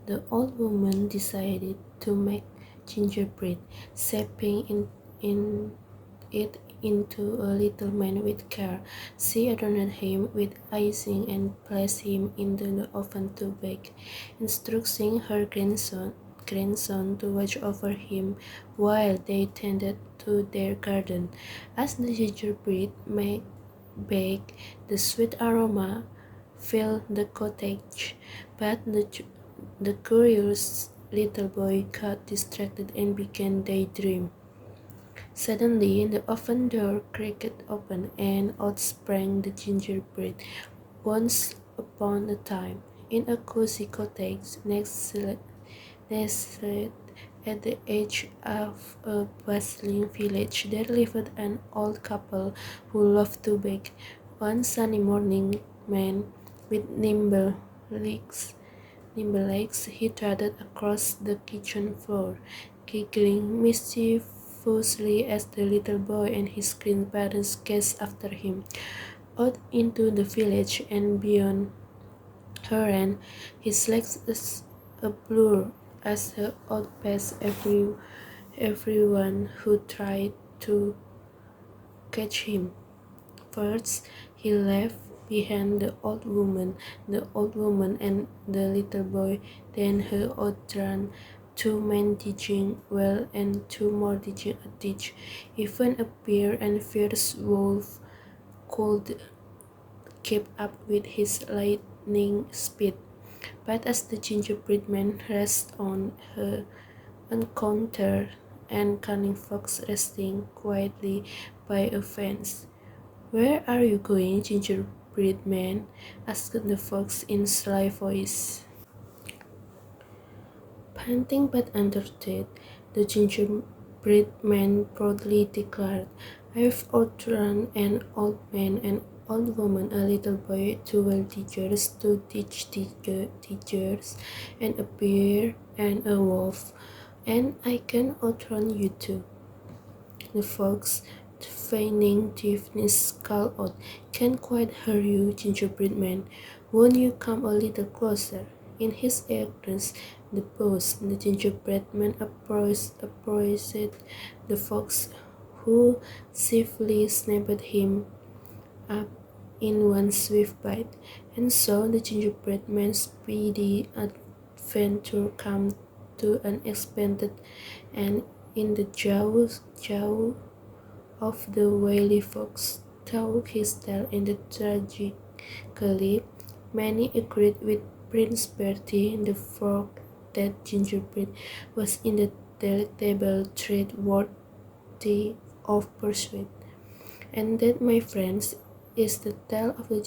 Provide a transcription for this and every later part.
The old woman decided to make gingerbread, shaping it into a little man with care. She adorned him with icing and placed him in the oven to bake, instructing her grandson to watch over him while they tended to their garden. As the gingerbread baked, the sweet aroma filled the cottage, but the curious little boy got distracted and began daydream. Suddenly, the oven door cracked open, and out sprang the gingerbread. Once upon a time, in a cozy cottage nestled at the edge of a bustling village, there lived an old couple who loved to bake. One sunny morning, man with nimble legs, he trotted across the kitchen floor, giggling mischievously as the little boy and his grandparents gazed after him. Out into the village and beyond her ran, his legs a blur as he outpaced everyone who tried to catch him. First, he left behind the old woman and the little boy. Then he outran two men teaching well and two more teaching a teach. Even a bear and fierce wolf could keep up with his lightning speed. But as the gingerbread man raced on, her encountered and cunning fox resting quietly by a fence. "Where are you going, gingerbread man?" asked the fox in sly voice. Panting but undaunted, the gingerbread man proudly declared, "I've outrun an old man, an old woman, a little boy, 12 teachers to teach teachers, and a bear and a wolf, and I can outrun you too." The fox, feigning deafness, called out, "Can't quite hear you, gingerbread man. Won't you come a little closer?" In his eagerness, the gingerbread man approached the fox, who swiftly snapped him up in one swift bite. And so the gingerbread man's speedy adventure came to an expected end in the jaws of the wily fox took his tail, and tragically many agreed with Prince Bertie the frog that gingerbread was in the delectable treat worthy of pursuit. And that, my friends, is the tale of the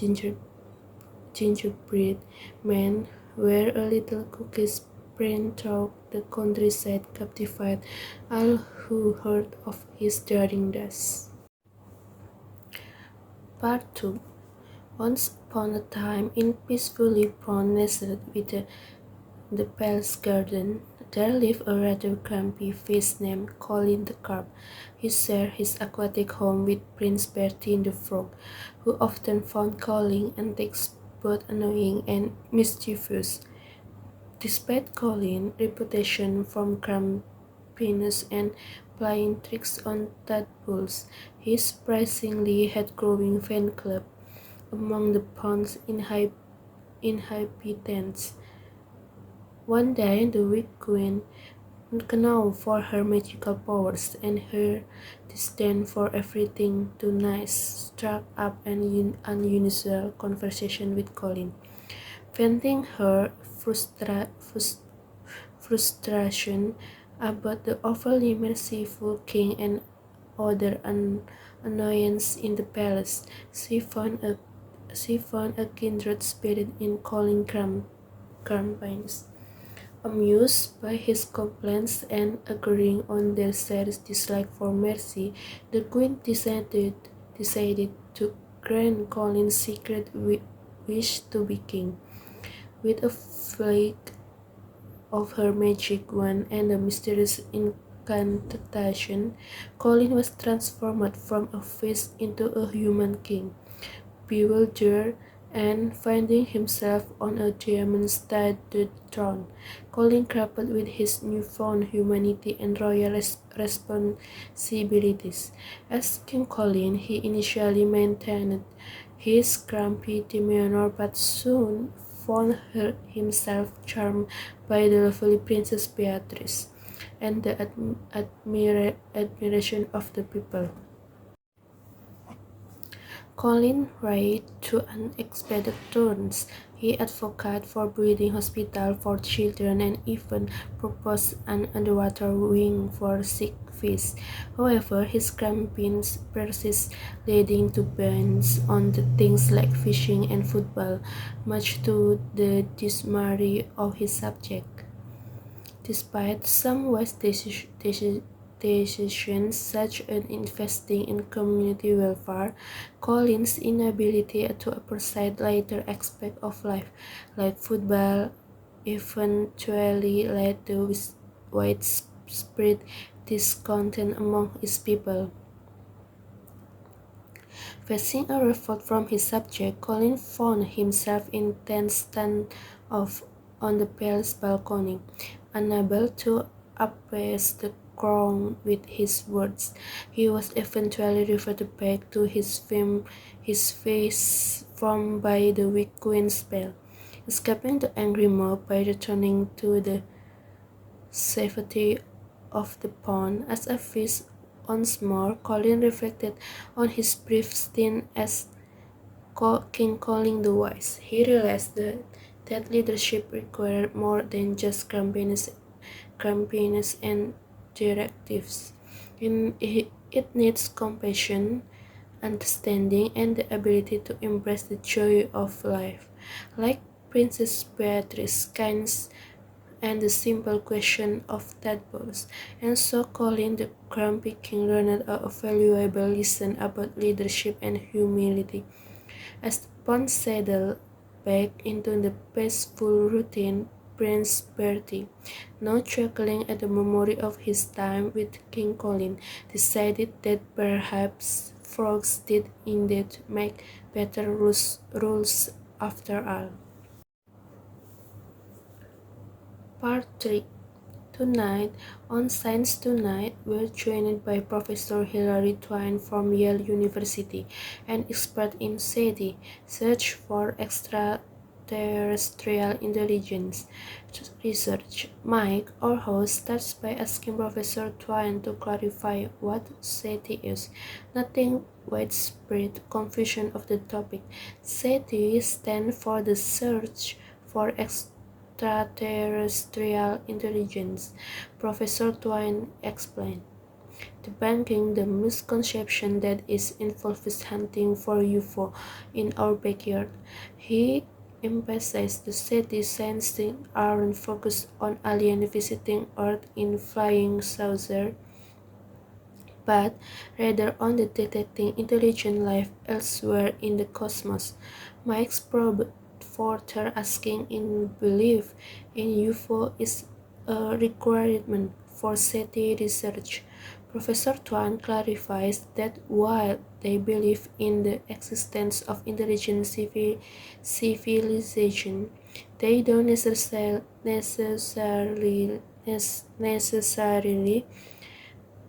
gingerbread man, where a little cookie sprang through the countryside, captivated all who heard of his daring dash. Part 2. Once upon a time, in peacefully brown nestled with the palace garden, there lived a rather grumpy fish named Colin the Carp. He shared his aquatic home with Prince Bertie the Frog, who often found Colin antics both annoying and mischievous. Despite Colin's reputation for grumpiness and playing tricks on tadpoles, he surprisingly had growing fan club among the pond's inhabitants. One day, the weak queen, known for her magical powers and her disdain for everything too nice, struck up an unusual conversation with Colin. Venting her frustration about the overly merciful king and other annoyance in the palace, she found a kindred spirit in Colin Crumpines. Amused by his complaints and agreeing on their shared dislike for mercy, the queen decided to grant Colin's secret wish to be king. With a flick of her magic wand and a mysterious incantation, Colin was transformed from a fish into a human king. Bewildered, and finding himself on a demon-studded throne. Colin grappled with his newfound humanity and royal responsibilities. As King Colin, he initially maintained his grumpy demeanor but soon found himself charmed by the lovely Princess Beatrice and the admiration of the people. Colin Wright to unexpected turns. He advocated for breeding hospital for children and even proposed an underwater wing for sick fish. However, his campaigns persist, leading to bans on the things like fishing and football, much to the dismay of his subjects. Despite some wise decisions such as investing in community welfare, Colin's inability to appreciate later aspects of life, like football, eventually led to widespread discontent among his people. Facing a revolt from his subject, Colin found himself in tense standoff on the palace balcony, unable to appease the crown with his words. He was eventually reverted back to his face formed by the weak queen's spell, escaping the angry mob by returning to the safety of the pond. As a fish once more, Colin reflected on his brief stint as King Colin the Wise. He realized that leadership required more than just campaigns and directives. It needs compassion, understanding, and the ability to embrace the joy of life. Like Princess Beatrice, kindness and the simple question of tadpoles. And so Colin the grumpy king learned a valuable lesson about leadership and humility. As the pond settled back into the peaceful routine, Prince Bertie, now chuckling at the memory of his time with King Colin, decided that perhaps frogs did indeed make better rules after all. Part 3. Tonight, on Science Tonight, we're joined by Professor Hilary Twine from Yale University, an expert in SETI, Search for Extraterrestrial Intelligence research. Mike, our host, starts by asking Professor Twine to clarify what SETI is. Nothing widespread confusion of the topic. SETI stands for the Search for Extraterrestrial Intelligence, Professor Twine explained, debunking the misconception that is involves hunting for UFO in our backyard. He emphasized the SETI scientists aren't focused on alien visiting Earth in flying saucer, but rather on the detecting intelligent life elsewhere in the cosmos. Mike's probed further, asking in belief in UFO is a requirement for SETI research. Professor Tuan clarifies that while they believe in the existence of intelligent civilization, they don't necessarily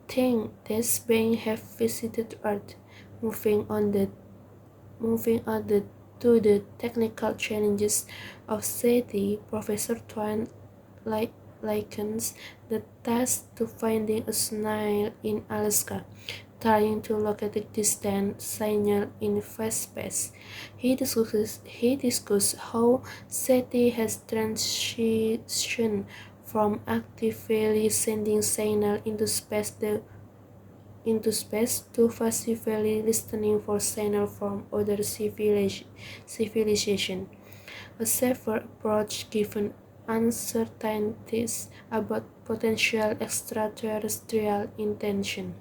think these beings have visited Earth. Moving on the to the technical challenges of SETI, Professor Twain likens the task to finding a snail in Alaska, trying to locate a distant signal in vast space. He discusses how SETI has transitioned from actively sending signal into space to passively listening for signals from other civilizations, a safer approach given uncertainties about potential extraterrestrial intention.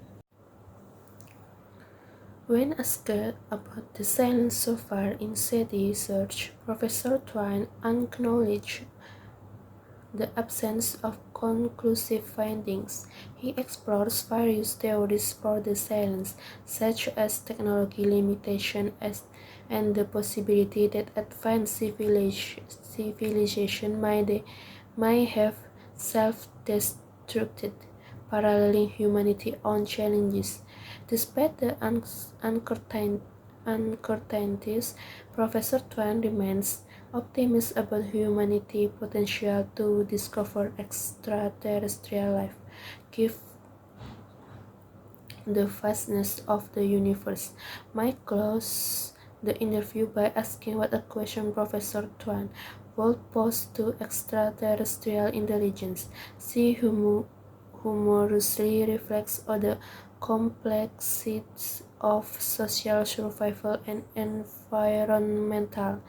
When asked about the silence so far in SETI search, Professor Twine acknowledged the absence of conclusive findings. He explores various theories for the silence, such as technology limitation and the possibility that advanced civilization might have self-destructed, paralleling humanity's own challenges. Despite the uncertainties, Professor Twain remains optimistic about humanity's potential to discover extraterrestrial life, given the vastness of the universe. Mike closed the interview by asking what a question Professor Twain would pose to extraterrestrial intelligence. She humorously reflects on the complexities of social survival and environmental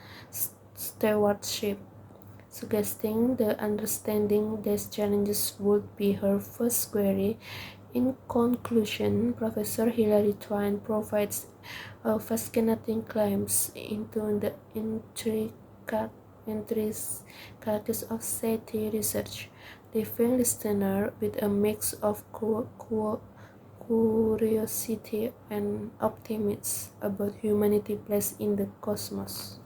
stewardship, suggesting the understanding these challenges would be her first query. In conclusion, Professor Hilary Twain provides a fascinating glimpse into the intricacies of SETI research, leaving listeners with a mix of curiosity and optimism about humanity's place in the cosmos.